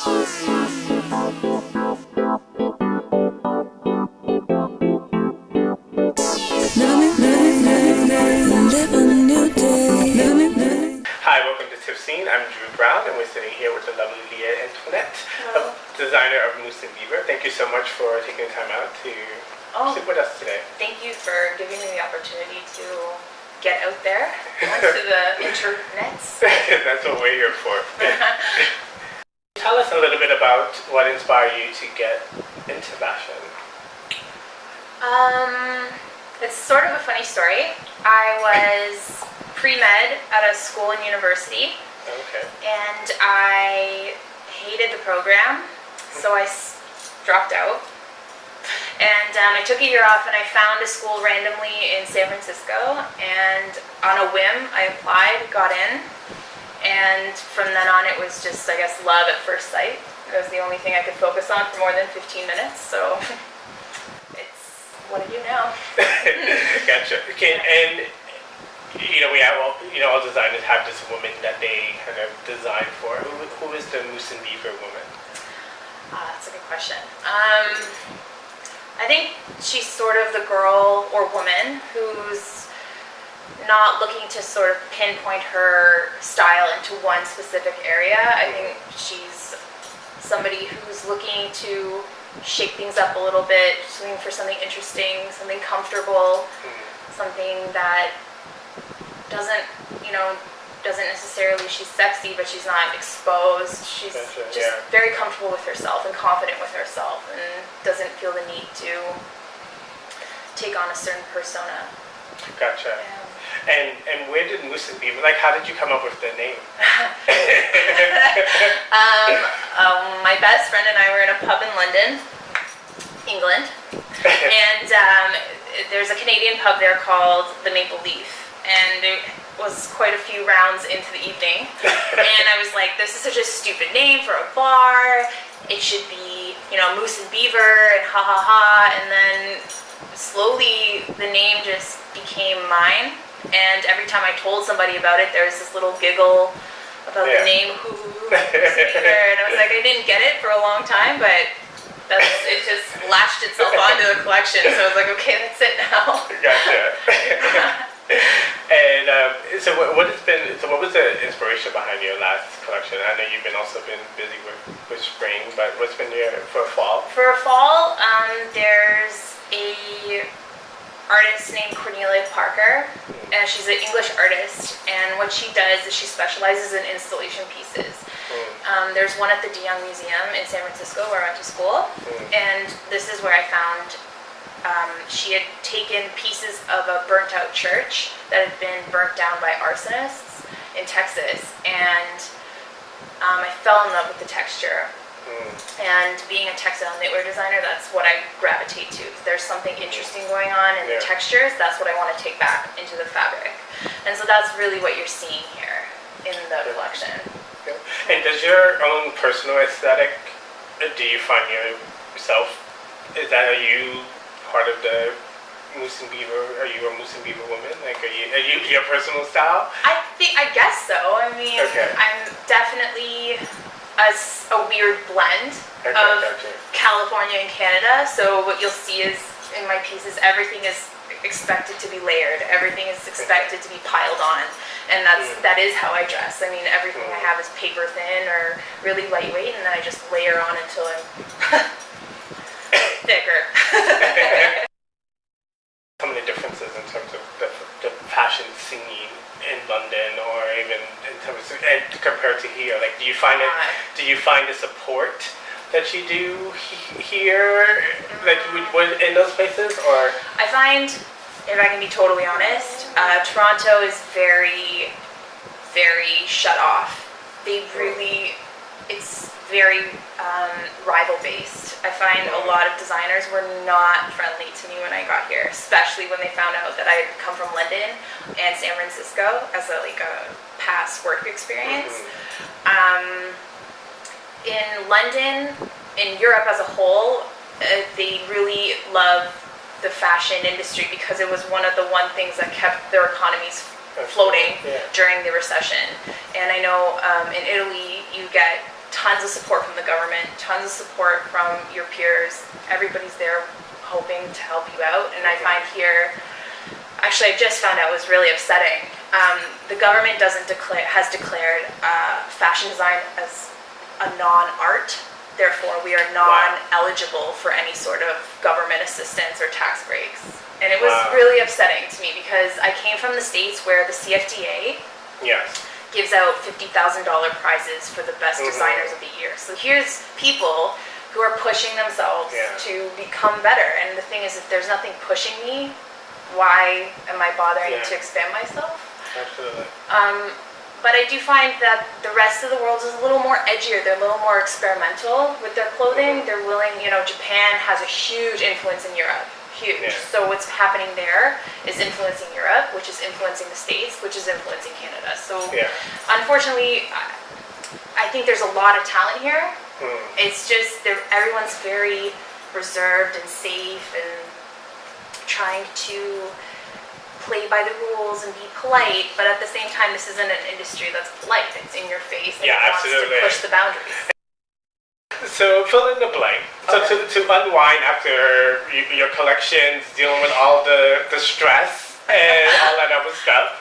Hi, welcome to TIFScene. I'm Drew Brown, and we're sitting here with the lovely Leah and Antoinette, designer of Moose and Beaver. Thank you so much for taking the time out to sit with us today. Thank you for giving me the opportunity to get out there onto the internets. That's what we're here for. Tell us a little bit about what inspired you to get into fashion. It's sort of a funny story. I was pre-med at a school and university, and I hated the program, so I dropped out. And I took a year off, and I found a school randomly in San Francisco, and on a whim, I applied, got in, and from then on it was just, I guess, love at first sight. It was the only thing I could focus on for more than 15 minutes, so it's what I do now. Gotcha. Okay, and all designers have this woman that they kind of design for. Who is the Moose and Beaver woman? That's a good question. I think she's sort of the girl or woman who's not looking to sort of pinpoint her style into one specific area. I think she's somebody who's looking to shake things up a little bit, just looking for something interesting, something comfortable, something that doesn't necessarily, she's sexy, but she's not exposed. She's just very comfortable with herself and confident with herself, and doesn't feel the need to take on a certain persona. Gotcha. Yeah. And where did Moose and Beaver, how did you come up with the name? My best friend and I were in a pub in London, England, and there's a Canadian pub there called the Maple Leaf, and it was quite a few rounds into the evening, and I was like, this is such a stupid name for a bar. It should be, Moose and Beaver, and ha ha ha. And then slowly the name just became mine, and every time I told somebody about it, there was this little giggle about the name, Moose and Beaver, and I was like, I didn't get it for a long time, but it just latched itself onto the collection, so I was like, okay, that's it now. Gotcha. And so what was the inspiration behind your last collection? I know you've also been busy with spring, but what's been for fall? For fall, there's a artist named Cornelia Parker, and she's an English artist, and what she does is she specializes in installation pieces. There's one at the De Young Museum in San Francisco where I went to school, and this is where I found she had taken pieces of a burnt out church that had been burnt down by arsonists in Texas, and I fell in love with the texture. And being a textile knitwear designer, that's what I gravitate to. If there's something interesting going on in the textures, that's what I want to take back into the fabric. And so that's really what you're seeing here in the collection. And does your own personal aesthetic, do you find yourself, are you part of the Moose and Beaver? Are you a Moose and Beaver woman? Are you your personal style? I guess so. I mean, I'm definitely a weird blend of California and Canada. So what you'll see is in my pieces, everything is expected to be layered. Everything is expected to be piled on, and that is how I dress. I mean, everything I have is paper thin or really lightweight, and then I just layer on until I'm thicker. Some of the differences in terms of the fashion scene in London, or even in terms of, and compared to here, do you find the support that you do here, in those places, or? I find, if I can be totally honest, Toronto is very, very shut off. It's very rival-based. I find a lot of designers were not friendly to me when I got here, especially when they found out that I had come from London and San Francisco as a past work experience. In London, in Europe as a whole, they really love the fashion industry because it was one things that kept their economies floating during the recession. And I know in Italy you get tons of support from the government, tons of support from your peers. Everybody's there hoping to help you out. And I find here, actually I just found out it was really upsetting. The government has declared fashion design as a non-art. Therefore, we are non-eligible for any sort of government assistance or tax breaks. And it was really upsetting to me because I came from the States where the CFDA gives out $50,000 prizes for the best designers of the year. So here's people who are pushing themselves to become better. And the thing is, if there's nothing pushing me, why am I bothering to expand myself? Absolutely. But I do find that the rest of the world is a little more edgier. They're a little more experimental with their clothing. They're willing, Japan has a huge influence in Europe. Huge. Yeah. So what's happening there is influencing Europe, which is influencing the States, which is influencing Canada. So unfortunately, I think there's a lot of talent here. It's just everyone's very reserved and safe and trying to play by the rules and be polite, but at the same time, this isn't an industry that's polite. It's in your face and it wants to push the boundaries. So fill in the blank. So to unwind after your collections, dealing with all the stress and all that other stuff,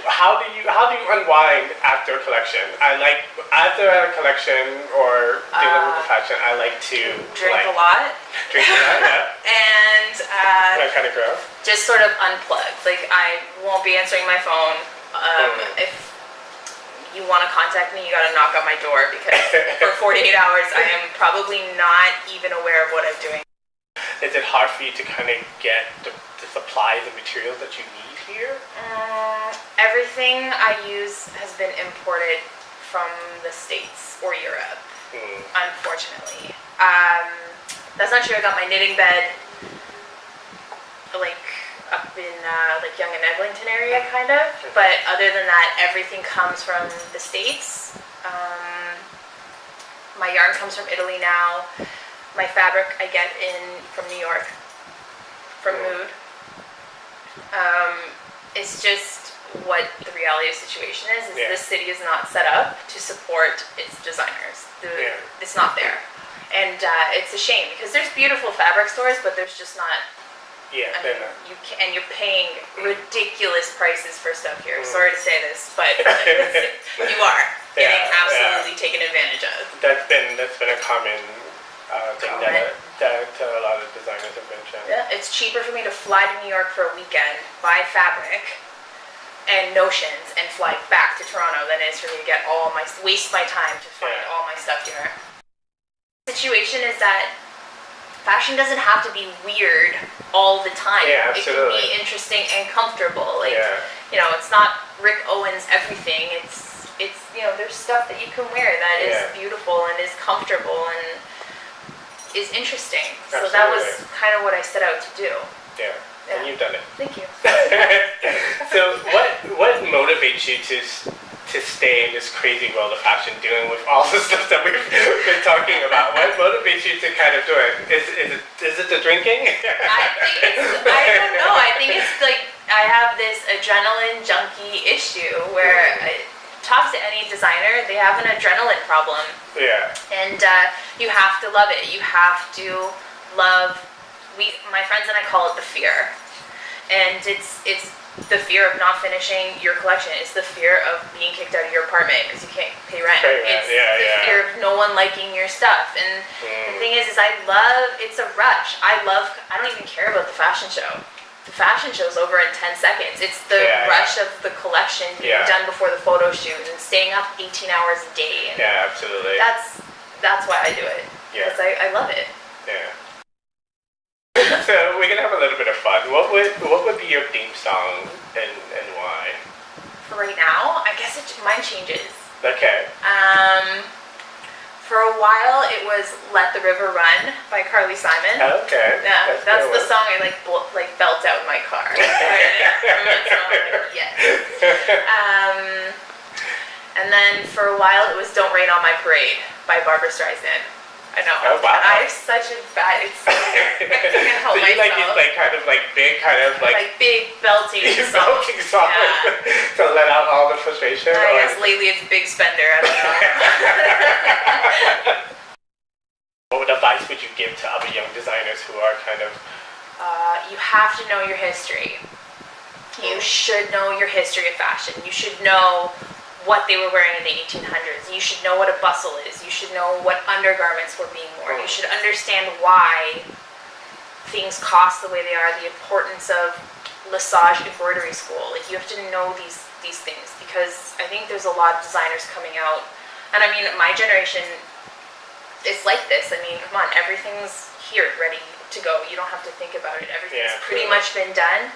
how do you unwind after a collection? After a collection or dealing with the fashion, I like to drink a lot. Drink a lot, and that kind of girl. Just sort of unplug. Like I won't be answering my phone. If you want to contact me, you got to knock on my door because for 48 hours I am probably not even aware of what I'm doing. Is it hard for you to kind of get the supplies and materials that you need here? Everything I use has been imported from the States or Europe, unfortunately. That's not true. I got my knitting bed up in Yonge and Eglinton area, kind of. But other than that, everything comes from the States. My yarn comes from Italy now. My fabric I get from New York, from Mood. It's just what the reality of the situation is this city is not set up to support its designers. It's not there. And it's a shame because there's beautiful fabric stores, but there's just not. You're paying ridiculous prices for stuff here. Sorry to say this, but you are getting absolutely taken advantage of. That's been a common thing that a lot of designers have mentioned. Yeah, it's cheaper for me to fly to New York for a weekend, buy fabric and notions, and fly back to Toronto than it is for me to waste my time to find all my stuff here. The situation is that fashion doesn't have to be weird all the time. Yeah, it can be interesting and comfortable. It's not Rick Owens everything. It's there's stuff that you can wear that is beautiful and is comfortable and is interesting. Absolutely. So that was kind of what I set out to do. Yeah. And you've done it. Thank you. So what motivates you to stay in this crazy world of fashion, dealing with all the stuff that we've been talking about? What motivates you to kind of do it? Is it the drinking? I don't know. I think it's I have this adrenaline junkie issue where talk to any designer, they have an adrenaline problem. Yeah. And you have to love it. You have to love. My friends and I call it the fear, and it's the fear of not finishing your collection. It's the fear of being kicked out of your apartment because you can't pay rent. It's the fear of no one liking your stuff. And the thing is it's a rush. I don't even care about the fashion show. The fashion show's over in 10 seconds. It's the rush of the collection being done before the photo shoot and staying up 18 hours a day. And absolutely. That's why I do it. Because I love it. Yeah. So we're gonna have a little bit of fun. What would be your theme song and why? For right now, I guess mine changes. Okay. For a while, it was "Let the River Run" by Carly Simon. Okay. Yeah, that's the song I belt out in my car. Yes. And then for a while, it was "Don't Rain on My Parade" by Barbra Streisand. I know. Oh, wow. I have such a bad. I can't help myself. So you like these big belting songs. Belting songs to let out all the frustration. I guess lately it's Big Spender. I don't know. you have to know your history. You should know your history of fashion. You should know what they were wearing in the 1800s. You should know what a bustle is. You should know what undergarments were being worn. You should understand why things cost the way they are, the importance of Lesage embroidery school. Like, you have to know these things, because I think there's a lot of designers coming out. And I mean, my generation is like this. I mean, come on, everything's here, ready to go. You don't have to think about it. Everything's pretty much been done.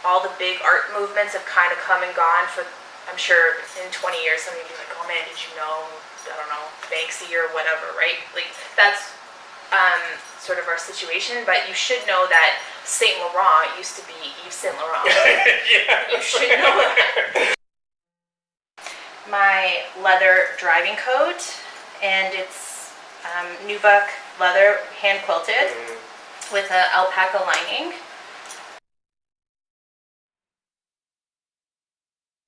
All the big art movements have kind of come and gone. For, I'm sure in 20 years, somebody will be like, oh man, did you know, I don't know, Banksy or whatever, right? Like, that's sort of our situation. But you should know that Saint Laurent used to be Yves Saint Laurent. You should know that. My leather driving coat, and it's nubuck leather, hand quilted, with an alpaca lining.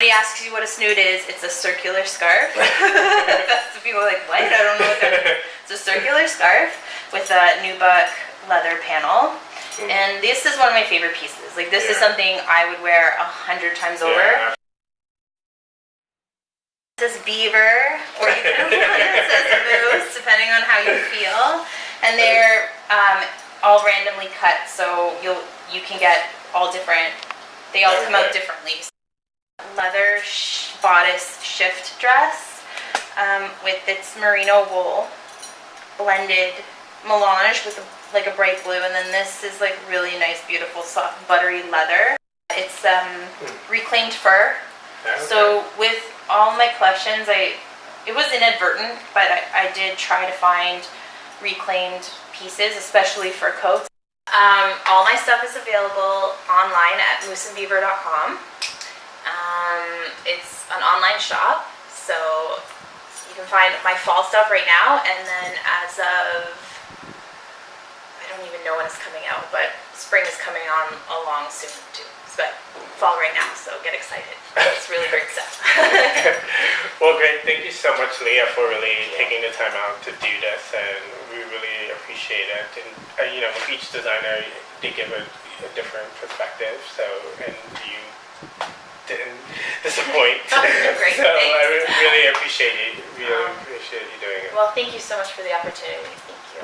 He asks you what a snood is, it's a circular scarf. That's the people are like, what? I don't know what that is. It's a circular scarf with a nubuck leather panel. And this is one of my favorite pieces. Like, this is something I would wear 100 times over. It says beaver, or you can have one that says moose, depending on how you feel. And they're all randomly cut, so you can get all different. They all come out differently. Leather bodice shift dress with its merino wool blended melange with like a bright blue, and then this is like really nice, beautiful, soft, buttery leather. It's reclaimed fur. So with all my collections, it was inadvertent, but I did try to find reclaimed pieces, especially for coats. All my stuff is available online at mooseandbeaver.com. It's an online shop, so you can find my fall stuff right now, and then as of, I don't even know when it's coming out, but spring is coming on along soon too. But fall right now, so get excited. It's really great stuff. Well, great. Thank you so much, Leah, for really taking the time out to do this, and we really appreciate it. And you know, with each designer, they give a different perspective. So, and you didn't disappoint. Great. So thanks. I really appreciate you. Really appreciate you doing it. Well, thank you so much for the opportunity. Thank you.